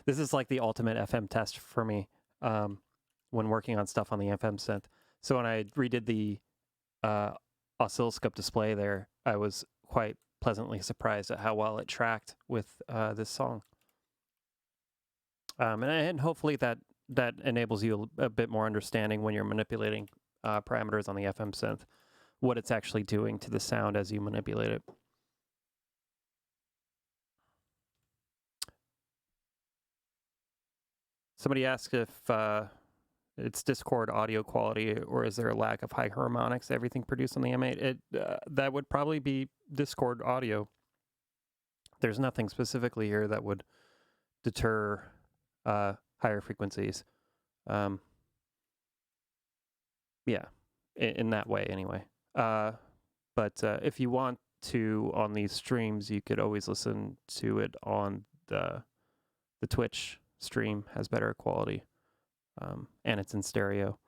this is like the ultimate FM test for me when working on stuff on the FM synth. So when I redid the oscilloscope display there, I was quite pleasantly surprised at how well it tracked with this song. And hopefully that enables you a bit more understanding when you're manipulating parameters on the FM synth, what it's actually doing to the sound as you manipulate it. Somebody asked if it's Discord audio quality or is there a lack of high harmonics, everything produced on the M8? That would probably be Discord audio. There's nothing specifically here that would deter higher frequencies. Yeah, in that way anyway. But if you want to on these streams, you could always listen to it on the Twitch stream, has better quality, and it's in stereo.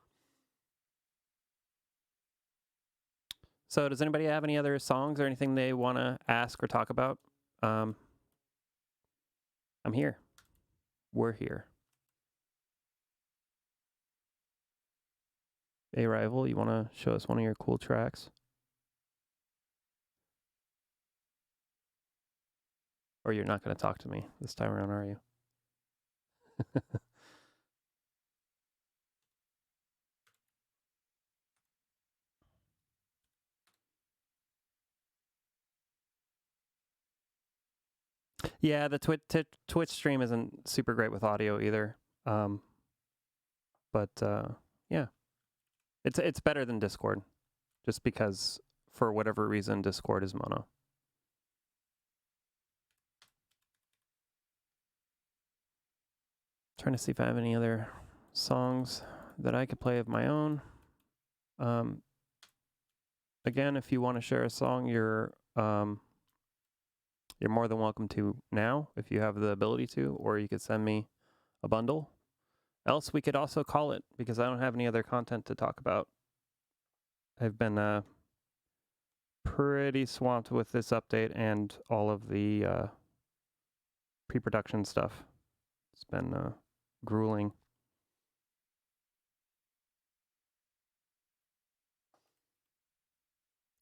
So does anybody have any other songs or anything they want to ask or talk about? I'm here. We're here. Hey, Rival, you want to show us one of your cool tracks? Or you're not going to talk to me this time around, are you? Yeah, the Twitch stream isn't super great with audio either. But yeah, it's better than Discord, just because for whatever reason Discord is mono. Trying to see if I have any other songs that I could play of my own. Again, if you want to share a song, you're more than welcome to now if you have the ability to, or you could send me a bundle. Else, we could also call it, because I don't have any other content to talk about. I've been pretty swamped with this update and all of the pre-production stuff. It's been grueling.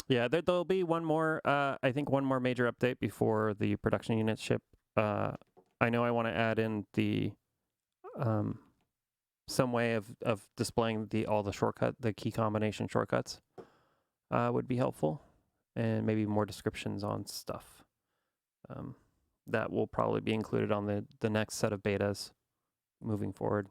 Yeah, there'll be one more, I think one more major update before the production units ship. I know I want to add in the some way of displaying all the key combination shortcuts would be helpful, and maybe more descriptions on stuff. That will probably be included on the next set of betas moving forward.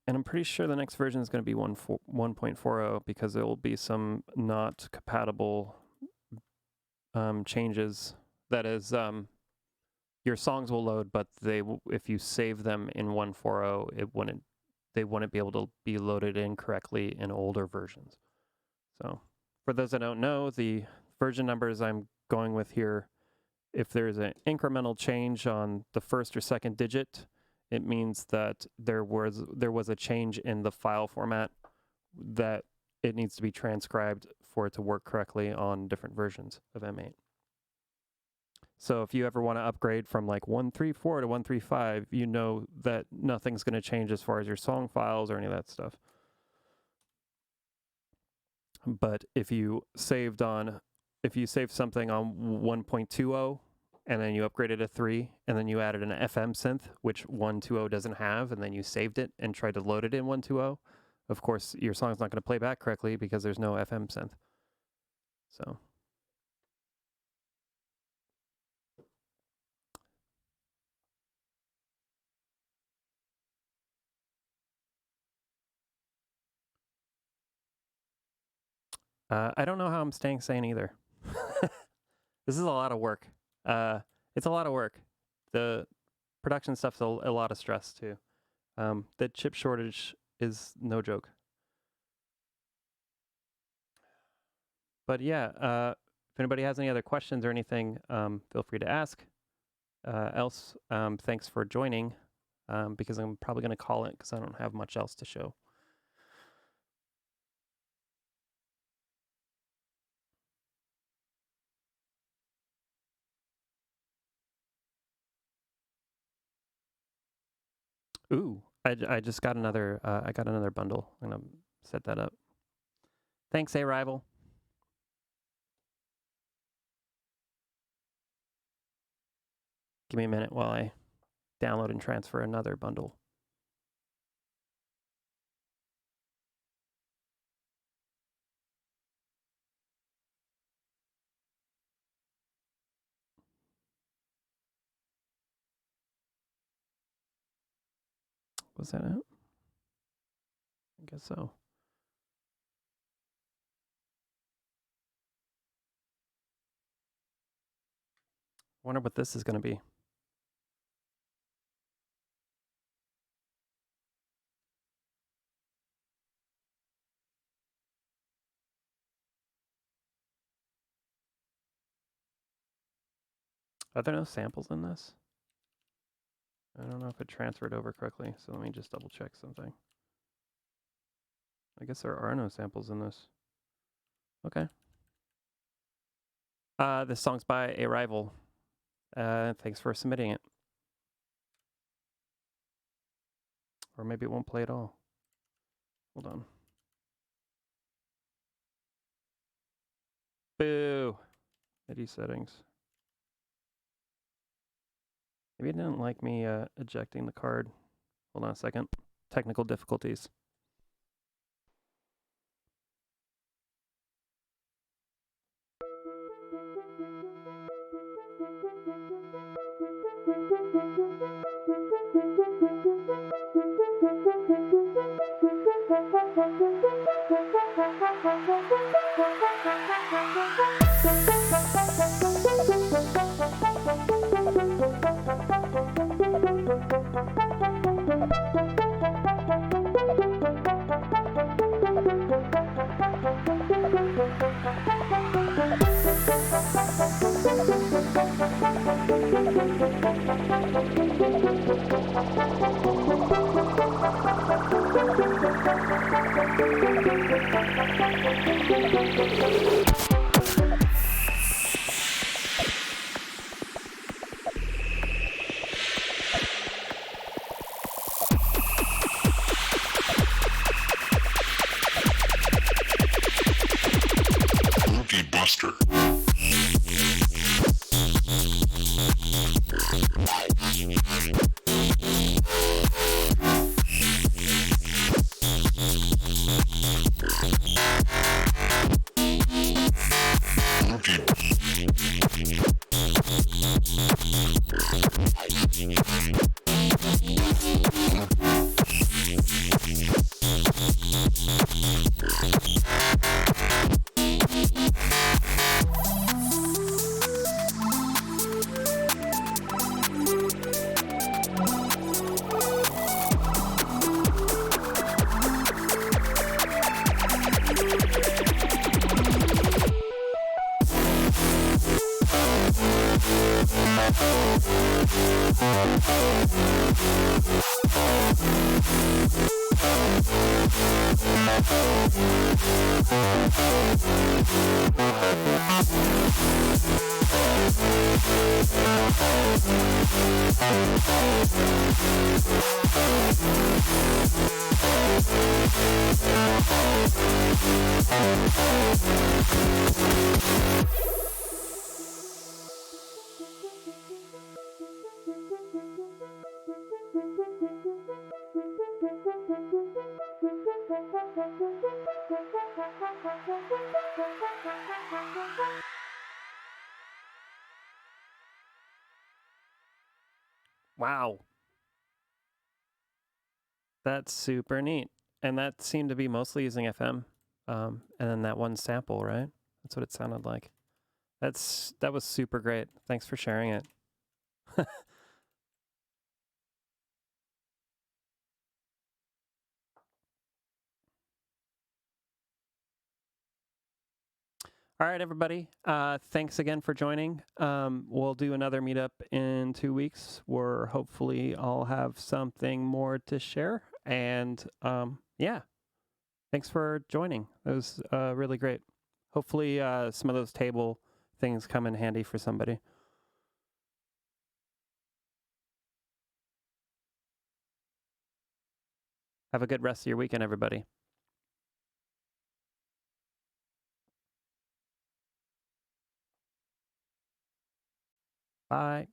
And I'm pretty sure the next version is going to be 1.40 because there will be some not compatible changes. That is, your songs will load, but if you save them in 1.40, they wouldn't be able to be loaded in correctly in older versions. So for those that don't know, the version numbers I'm going with here, if there's an incremental change on the first or second digit, it means that there was a change in the file format that it needs to be transcribed for it to work correctly on different versions of M8. So if you ever want to upgrade from like 1.34 to 1.35, you know that nothing's going to change as far as your song files or any of that stuff. But if you saved something on 1.20 and then you upgraded to 3 and then you added an FM synth, which 1.20 doesn't have, and then you saved it and tried to load it in 1.20, of course your song's not going to play back correctly because there's no FM synth. So I don't know how I'm staying sane either. This is a lot of work. It's a lot of work. The production stuff's a lot of stress too. The chip shortage is no joke. But yeah, if anybody has any other questions or anything, feel free to ask. Else, thanks for joining, because I'm probably going to call it because I don't have much else to show. Ooh, I just got another, I got another bundle. I'm going to set that up. Thanks, A-Rival. Give me a minute while I download and transfer another bundle. Was that it? I guess so. Wonder what this is going to be. Are there no samples in this? I don't know if it transferred over correctly, so let me just double check something. I guess there are no samples in this. Okay. This song's by A-Rival. Thanks for submitting it. Or maybe it won't play at all. Hold on. Boo! Midi settings. Maybe it didn't like me ejecting the card. Hold on a second. Technical difficulties. Buster. Wow. That's super neat. And that seemed to be mostly using FM. And then that one sample, right? That's what it sounded like. That was super great. Thanks for sharing it. All right, everybody. Thanks again for joining. We'll do another meetup in 2 weeks where hopefully I'll have something more to share. And yeah, thanks for joining. It was really great. Hopefully some of those table things come in handy for somebody. Have a good rest of your weekend, everybody. Bye.